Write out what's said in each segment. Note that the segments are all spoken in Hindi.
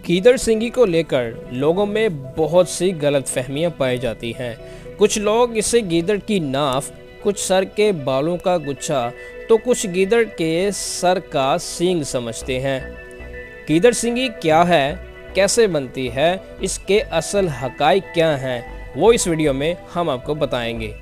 गीदड़ सिंगी को लेकर लोगों में बहुत सी गलतफहमियां पाई जाती हैं। कुछ लोग इसे गीदड़ की नाफ, कुछ सर के बालों का गुच्छा तो कुछ गीदड़ के सर का सींग समझते हैं। गीदड़ सिंगी क्या है, कैसे बनती है, इसके असल हकाइक क्या हैं, वो इस वीडियो में हम आपको बताएंगे।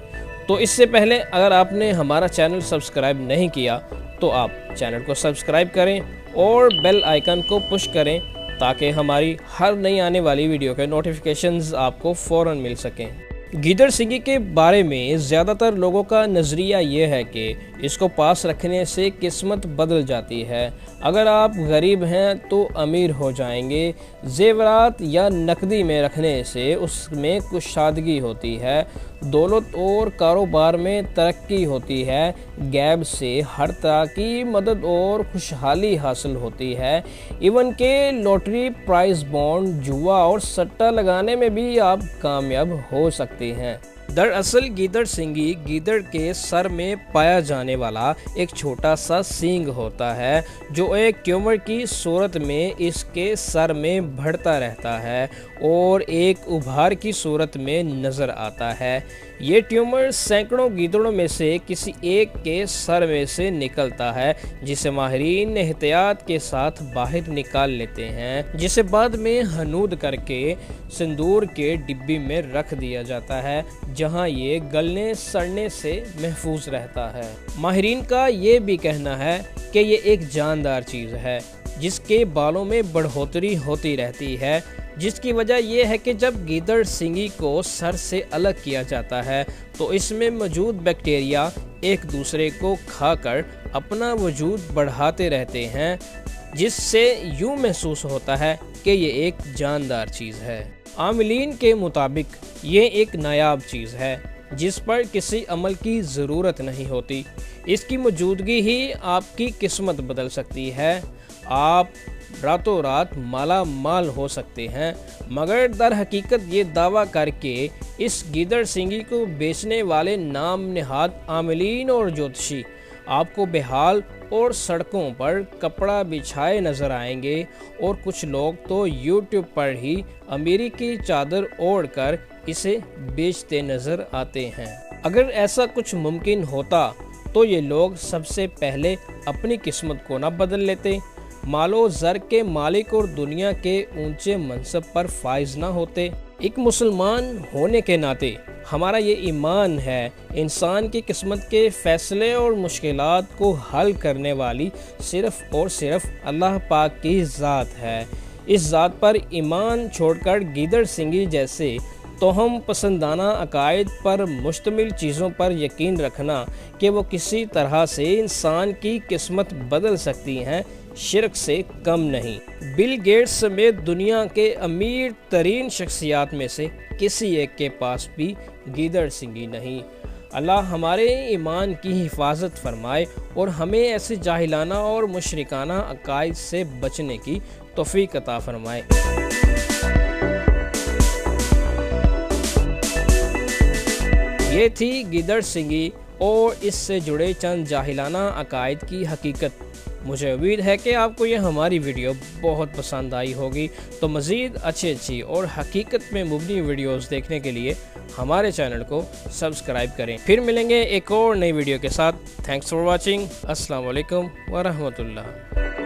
तो इससे पहले अगर आपने हमारा चैनल सब्सक्राइब नहीं किया तो आप चैनल को सब्सक्राइब करें और बेल आइकन को पुश करें ताकि हमारी हर नई आने वाली वीडियो के नोटिफिकेशंस आपको फ़ौरन मिल सकें। गीदड़ सिंगी के बारे में ज़्यादातर लोगों का नज़रिया ये है कि इसको पास रखने से किस्मत बदल जाती है। अगर आप गरीब हैं तो अमीर हो जाएंगे। जेवरात या नकदी में रखने से उसमें कुशादगी होती है। दौलत और कारोबार में तरक्की होती है। गैब से हर तरह की मदद और खुशहाली हासिल होती है। इवन के लॉटरी, प्राइज बॉन्ड, जुआ और सट्टा लगाने में भी आप कामयाब हो सकते हैं। दरअसल गीदड़ सिंगी गीदड़ के सर में पाया जाने वाला एक छोटा सा सींग होता है जो एक ट्यूमर की सूरत में इसके सर में बढ़ता रहता है और एक उभार की सूरत में नज़र आता है। ये ट्यूमर सैकड़ों गीदड़ों में से किसी एक के सर में से निकलता है, जिसे माहिरीन एहतियात के साथ बाहर निकाल लेते हैं, जिसे बाद में हनूद करके सिंदूर के डिब्बी में रख दिया जाता है, जहां ये गलने सड़ने से महफूज रहता है। माहिरीन का ये भी कहना है कि ये एक जानदार चीज़ है जिसके बालों में बढ़ोतरी होती रहती है, जिसकी वजह यह है कि जब गीदड़ सिंगी को सर से अलग किया जाता है तो इसमें मौजूद बैक्टीरिया एक दूसरे को खाकर अपना वजूद बढ़ाते रहते हैं, जिससे यूँ महसूस होता है कि ये एक जानदार चीज़ है। आमिलीन के मुताबिक ये एक नायाब चीज़ है जिस पर किसी अमल की ज़रूरत नहीं होती। इसकी मौजूदगी ही आपकी किस्मत बदल सकती है। आप रातों रात माला माल हो सकते हैं, मगर दर हकीकत ये दावा करके इस गीदड़ सिंगी को बेचने वाले नाम नेहाद आमिलीन और ज्योतिषी आपको बेहाल और सड़कों पर कपड़ा बिछाए नज़र आएंगे, और कुछ लोग तो YouTube पर ही अमीरी की चादर ओढ़कर इसे बेचते नज़र आते हैं। अगर ऐसा कुछ मुमकिन होता तो ये लोग सबसे पहले अपनी किस्मत को ना बदल लेते, मालो ज़र के मालिक और दुनिया के ऊंचे मनसब पर फाइज ना होते। एक मुसलमान होने के नाते हमारा ये ईमान है इंसान की किस्मत के फ़ैसले और मुश्किलात को हल करने वाली सिर्फ़ और सिर्फ अल्लाह पाक की ज़ात है। इस ज़ात पर ईमान छोड़कर गीदड़ सिंगी जैसे तोहम पसंदाना अकायद पर मुश्तमिल चीज़ों पर यकीन रखना कि वो किसी तरह से इंसान की किस्मत बदल सकती हैं, शिरक से कम नहीं। बिल गेट्स समेत दुनिया के अमीर तरीन शख्सियात में से किसी एक के पास भी गीदड़ सिंगी नहीं। अल्लाह हमारे ईमान की हिफाजत फरमाए और हमें ऐसे जाहिलाना और मुशरिकाना अकायद से बचने की तौफीक अता फरमाए। ये थी गीदड़ सिंगी और इससे जुड़े चंद जाहिलाना अकायद की हकीकत। मुझे उम्मीद है कि आपको ये हमारी वीडियो बहुत पसंद आई होगी। तो मज़ीद अच्छी और हकीकत में मुबनी वीडियोस देखने के लिए हमारे चैनल को सब्सक्राइब करें। फिर मिलेंगे एक और नई वीडियो के साथ। Thanks for watching. अस्सलाम वालेकुम व रहमतुल्लाह।